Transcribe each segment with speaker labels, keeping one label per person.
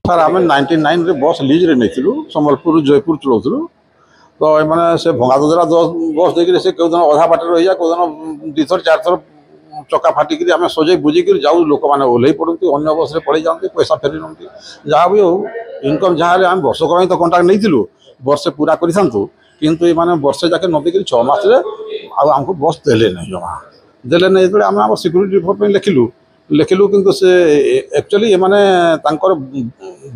Speaker 1: sir आम 99 रे बस लीज रे नहीं संबलपुर जयपुर चलाऊँ तो मैंने से भंगा दुधरा बस देखिए से कौ दिन अधा बाट रही जाए कौ दिन 2 थर 4 थर चक्का फाटिक आम सजे बुझिक जाऊ लोक मैंने ओह्ल पड़ती अन्न बस रे पड़े जाती पैसा फेरी ना जहाँ भी हो इनकम जहाँ आम वर्षक तो कंट्राक्ट नहीं वर्षे पूरा करूँ किंतु ये वर्षे जाके नदी 6 मास आमको बस देले नहीं जमा देले नहीं जो आम सिक्यूरीटी रिपोर्ट लिखिलु किंतु से एक्चुअली माने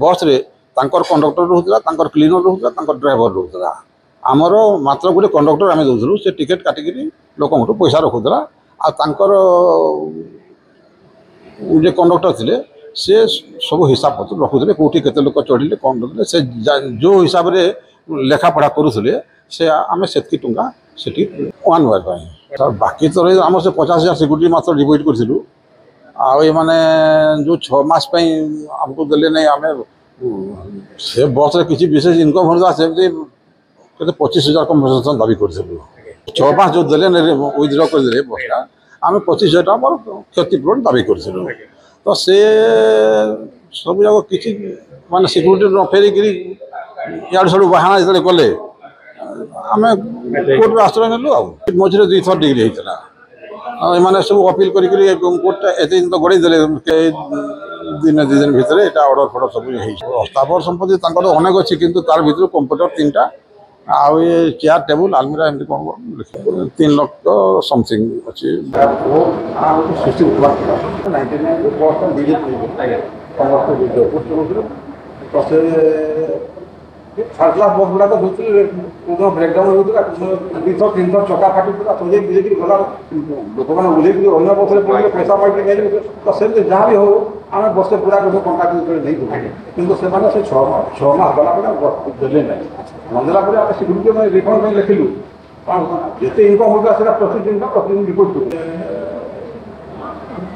Speaker 1: बस रे कंडक्टर रोला क्लीनर रोला ड्राइवर रोला आमर मात्र गोटे कंडक्टर आम दूसरू से टिकेट काटिक लोक पैसा रखुला आर जे कंडक्टर थे से सब हिसाब पत्र रखुले कौटी के लोक चढ़िले कौन रखिले से जो हिसाब से लेखापढ़ा करुले से आम से टंका से 1 ईयर बाकी तो आम से 50,000 सिक्यूरीटी मात्र डिपोजिट करूँ आने जो 6 मास आमको देले नहीं आम से बस रे किसी विशेष इनकम होता से 25,000 कम्पनसेसन दाबी करूँ 6 मास जो देले विथड्र करदे बसटा आम 25,000 मोर क्षतिपूरण दाबी करूँ तो से सब जाक किसी माने सिक्यूरीटी न फेरिक इड़ सब बाहाना जो कले आम कोर्ट में आश्रय नेलु मझे 2 थर डिग्री होता मैंने सब अपील कोर्ट एत दिन तो गड़े दिन 2 दिन भितर यहाँ अर्डर फर्डर सब स्थावर संपत्ति अनेक अच्छी किंतु तार भर कंप्यूटर 3टा आउ ये चेयर टेबुल आलमीरा एमती कौन 3 लाख समथिंग अच्छी फास्ट क्लास बस गुड़ा तो ब्रेकडाउन होता 2 थर 3 थर चक्का फाटी सजे बुझे गला लोक मैंने बुझे अन्न बस पड़े पैसा पाई नहीं तो से जहाँ भी हो आम बस पूरा कंट्राक्ट नहीं कितु से 6 मास गला देले ना नदेला आम सिक्यूरीटी रिफंड लिखिलु जिते इनकम होगा से प्रतिदिन रिपोर्ट कर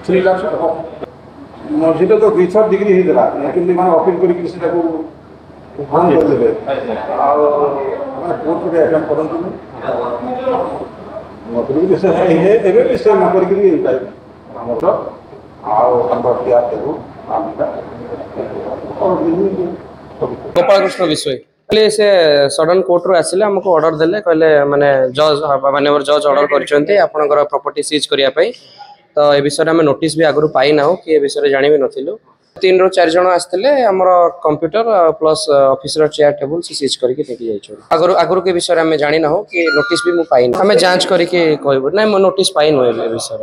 Speaker 1: 3 लाख मझे तो 2 थर डिग्री होता लेकिन मैंने अपील कर बंद करदे कोर्ट में एटेम्प्ट करते
Speaker 2: गोपाल कृष्ण विषय से सडन कोर्ट रू आसिले हमको ऑर्डर देले कहले माने जज माननीय जज ऑर्डर करछन्ते आपनकर प्रॉपर्टी सीज करिया पई तो ए विषय में नोटिस भी आगु पाई ना कि ए विषय जानि भी नथिलु 3 ରୁ 4 जन आसते आमर computer plus officer chair table से सीज करके लेके जाइए आगुरी के विषय में जानी ना हो कि नोटिस भी मुझे पाई आम जांच करके कहबू ना मो नोटिस पाई नु विषय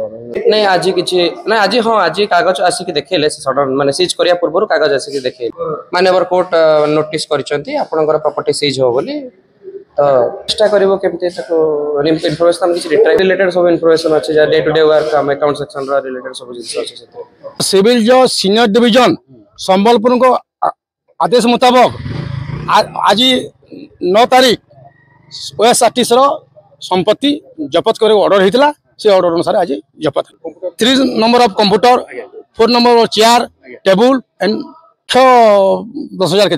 Speaker 2: नहीं आज कि ना आज हाँ आज कागज आसिक देखले सडन माने सीज करिया पूर्व कागज आसिक देखे माननीय कोर्ट नोटिस करछन्ती आपनकर प्रॉपर्टी सीज हो बोली तो चेष्टा करिवो केमते तको इन्फॉर्मेशन हम किछि रिलेटेड सब इन्फॉर्मेशन अछि डे टू डे वर्क हम अकाउंट सेक्शन रा रिलेटेड सब जिंस अछि सेते
Speaker 3: सिविल जो सीनियर डिवीजन संबलपुर को आदेश मुताबिक आज 9 तारीख OSRTC संपत्ति जपत करे ऑर्डर होता से ऑर्डर अनुसार आज जपत 3 number of computer 4 number of chair table and 10,000 के